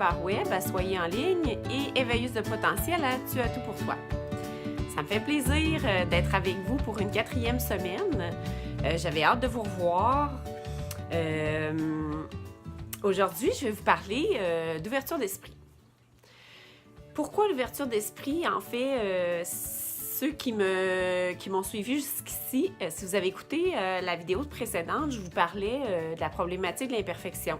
par web à Soyez en ligne et éveilleuse de potentiel à Tu as tout pour toi. Ça me fait plaisir d'être avec vous pour une 4e semaine. J'avais hâte de vous revoir. Aujourd'hui, je vais vous parler d'ouverture d'esprit. Pourquoi l'ouverture d'esprit? En fait, ceux qui m'ont suivi jusqu'ici, si vous avez écouté la vidéo précédente, je vous parlais de la problématique de l'imperfection.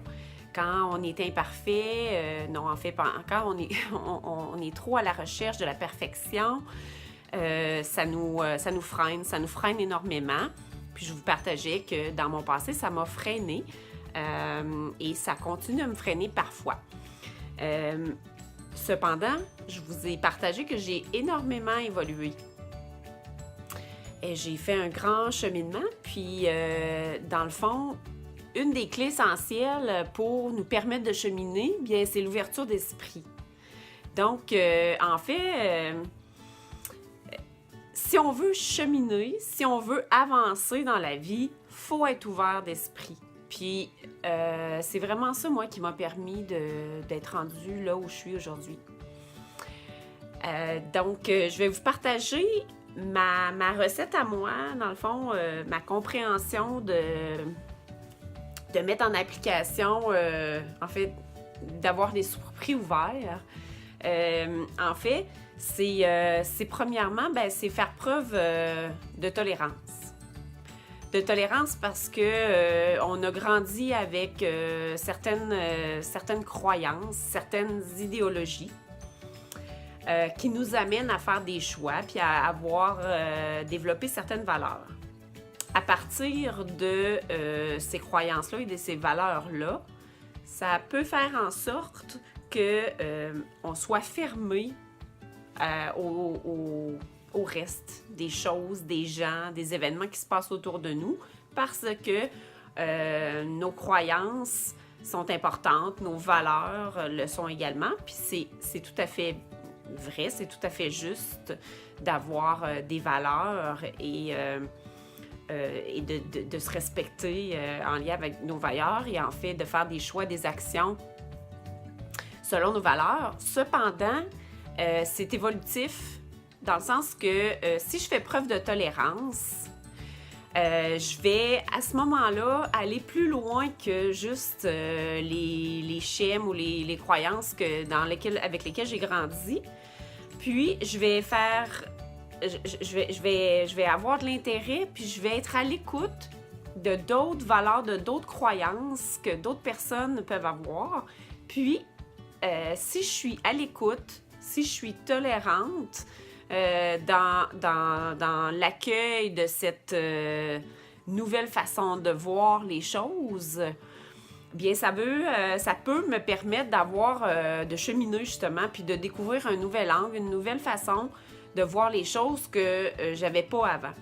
Quand on est imparfait, non, en fait, pas encore, on est trop à la recherche de la perfection, ça nous freine énormément. Puis je vous partageais que dans mon passé, ça m'a freinée et ça continue de me freiner parfois. Cependant, je vous ai partagé que j'ai énormément évolué. Et j'ai fait un grand cheminement, puis dans le fond, une des clés essentielles pour nous permettre de cheminer, bien, c'est l'ouverture d'esprit. Donc, en fait, si on veut cheminer, si on veut avancer dans la vie, il faut être ouvert d'esprit. Puis, c'est vraiment ça, moi, qui m'a permis d'être rendue là où je suis aujourd'hui. Donc, je vais vous partager ma recette à moi, dans le fond, ma compréhension de mettre en application, en fait, d'avoir l'esprit ouvert. En fait, c'est premièrement, c'est faire preuve de tolérance. De tolérance parce que on a grandi avec certaines croyances, certaines idéologies qui nous amènent à faire des choix puis à avoir développé certaines valeurs. À partir de ces croyances-là et de ces valeurs-là, ça peut faire en sorte qu'on soit fermé au reste des choses, des gens, des événements qui se passent autour de nous parce que nos croyances sont importantes, nos valeurs le sont également, puis c'est tout à fait vrai, c'est tout à fait juste d'avoir des valeurs et de se respecter en lien avec nos valeurs et en fait de faire des choix, des actions selon nos valeurs. Cependant, c'est évolutif dans le sens que si je fais preuve de tolérance, je vais à ce moment-là aller plus loin que juste les schèmes ou les croyances avec lesquelles j'ai grandi. Puis je vais faire je vais avoir de l'intérêt, puis je vais être à l'écoute de d'autres valeurs, de d'autres croyances que d'autres personnes peuvent avoir. Puis, si je suis à l'écoute, si je suis tolérante dans l'accueil de cette nouvelle façon de voir les choses, bien, ça peut me permettre de cheminer justement, puis de découvrir un nouvel angle, une nouvelle façon de voir les choses que j'avais pas avant.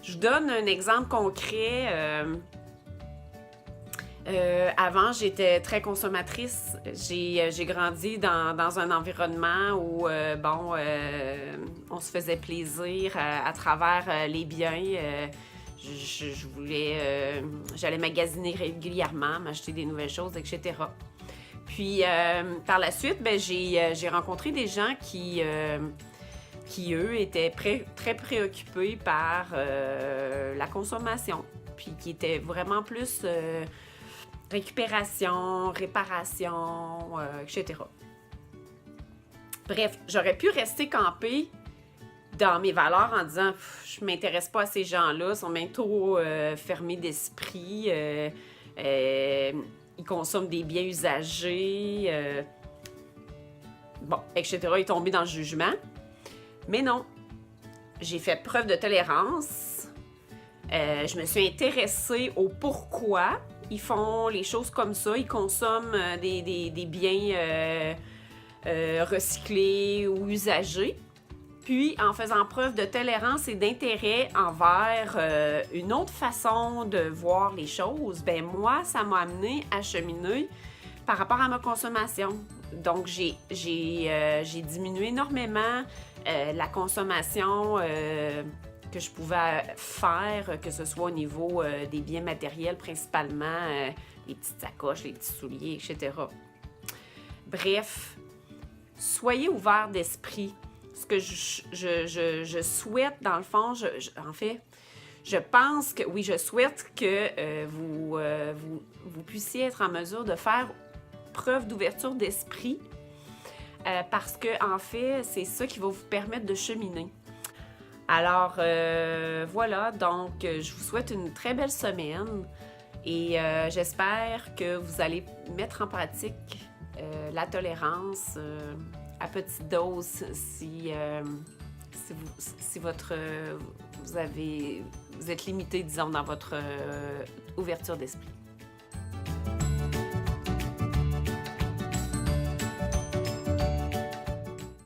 Je vous donne un exemple concret. Avant, j'étais très consommatrice. J'ai grandi dans un environnement où, on se faisait plaisir à travers les biens. J'allais magasiner régulièrement, m'acheter des nouvelles choses, etc. Puis, par la suite, j'ai rencontré des gens qui eux, étaient très préoccupés par la consommation, puis qui étaient vraiment plus récupération, réparation, etc. Bref, j'aurais pu rester campée dans mes valeurs en disant « je m'intéresse pas à ces gens-là, ils sont bien trop fermés d'esprit, ils consomment des biens usagés, etc. » et tomber dans le jugement. Mais non, j'ai fait preuve de tolérance. Je me suis intéressée au pourquoi ils font les choses comme ça. Ils consomment des biens recyclés ou usagés. Puis, en faisant preuve de tolérance et d'intérêt envers une autre façon de voir les choses, moi, ça m'a amené à cheminer par rapport à ma consommation. Donc, j'ai diminué énormément la consommation que je pouvais faire, que ce soit au niveau des biens matériels, principalement les petites sacoches, les petits souliers, etc. Bref, soyez ouverts d'esprit. Ce que je souhaite, dans le fond, en fait, je pense que, oui, je souhaite que vous puissiez être en mesure de faire preuve d'ouverture d'esprit parce que, en fait, c'est ça qui va vous permettre de cheminer. Alors, voilà, donc, je vous souhaite une très belle semaine et j'espère que vous allez mettre en pratique la tolérance à petite dose si vous êtes limité, disons, dans votre ouverture d'esprit.